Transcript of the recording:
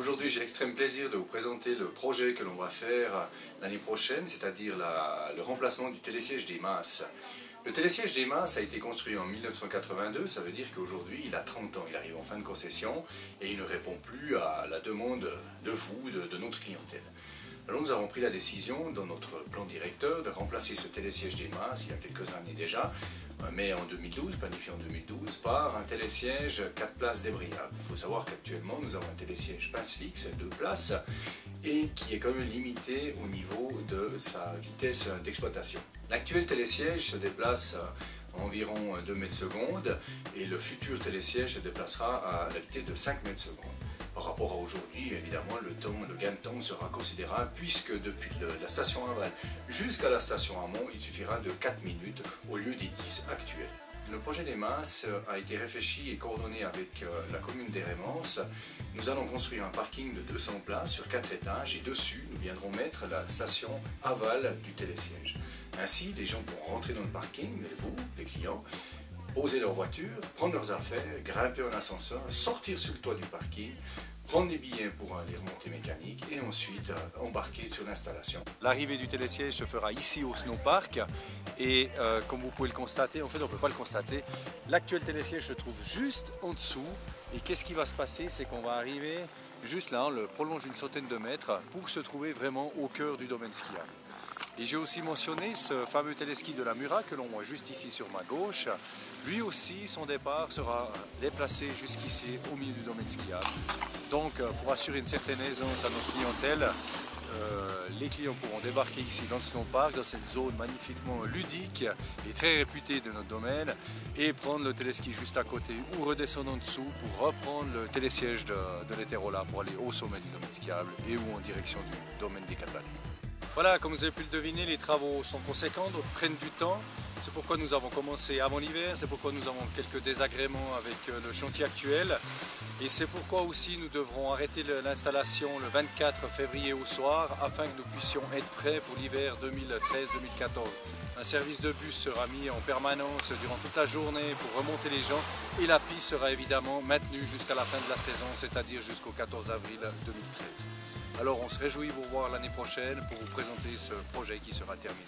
Aujourd'hui, j'ai l'extrême plaisir de vous présenter le projet que l'on va faire l'année prochaine, c'est-à-dire le remplacement du télésiège des Masses. Le télésiège des Masses a été construit en 1982, ça veut dire qu'aujourd'hui il a 30 ans, il arrive en fin de concession et il ne répond plus à la demande de vous, de notre clientèle. Alors nous avons pris la décision dans notre plan directeur de remplacer ce télésiège des Masses il y a quelques années déjà, mais en 2012, planifié en 2012, par un télésiège 4 places débrayables. Il faut savoir qu'actuellement nous avons un télésiège pince fixe 2 places et qui est quand même limité au niveau de sa vitesse d'exploitation. L'actuel télésiège se déplace à environ 2 mètres secondes et le futur télésiège se déplacera à la vitesse de 5 mètres secondes. Par rapport à aujourd'hui, évidemment, le gain de temps sera considérable puisque depuis la station aval jusqu'à la station amont, il suffira de 4 minutes au lieu des 10 actuels. Le projet des Masses a été réfléchi et coordonné avec la commune d'Hérémence. Nous allons construire un parking de 200 places sur 4 étages et dessus, nous viendrons mettre la station aval du télésiège. Ainsi, les gens pourront rentrer dans le parking, vous, les clients, poser leur voiture, prendre leurs affaires, grimper en ascenseur, sortir sur le toit du parking, prendre des billets pour les remontées mécaniques et ensuite embarquer sur l'installation. L'arrivée du télésiège se fera ici au Snowpark et comme vous pouvez le constater, en fait on ne peut pas le constater, l'actuel télésiège se trouve juste en dessous et qu'est-ce qui va se passer, c'est qu'on va arriver juste là, on le prolonge d'une centaine de mètres pour se trouver vraiment au cœur du domaine skiable. Et j'ai aussi mentionné ce fameux téléski de la Mura que l'on voit juste ici sur ma gauche. Lui aussi, son départ sera déplacé jusqu'ici au milieu du domaine skiable. Donc pour assurer une certaine aisance à notre clientèle, les clients pourront débarquer ici dans le snowpark, dans cette zone magnifiquement ludique et très réputée de notre domaine, et prendre le téléski juste à côté ou redescendre en dessous pour reprendre le télésiège de l'Hétérola pour aller au sommet du domaine skiable et ou en direction du domaine des Catalans. Voilà, comme vous avez pu le deviner, les travaux sont conséquents, donc prennent du temps. C'est pourquoi nous avons commencé avant l'hiver, c'est pourquoi nous avons quelques désagréments avec le chantier actuel. Et c'est pourquoi aussi nous devrons arrêter l'installation le 24 février au soir afin que nous puissions être prêts pour l'hiver 2013-2014. Un service de bus sera mis en permanence durant toute la journée pour remonter les gens et la piste sera évidemment maintenue jusqu'à la fin de la saison, c'est-à-dire jusqu'au 14 avril 2013. Alors on se réjouit de vous voir l'année prochaine pour vous présenter ce projet qui sera terminé.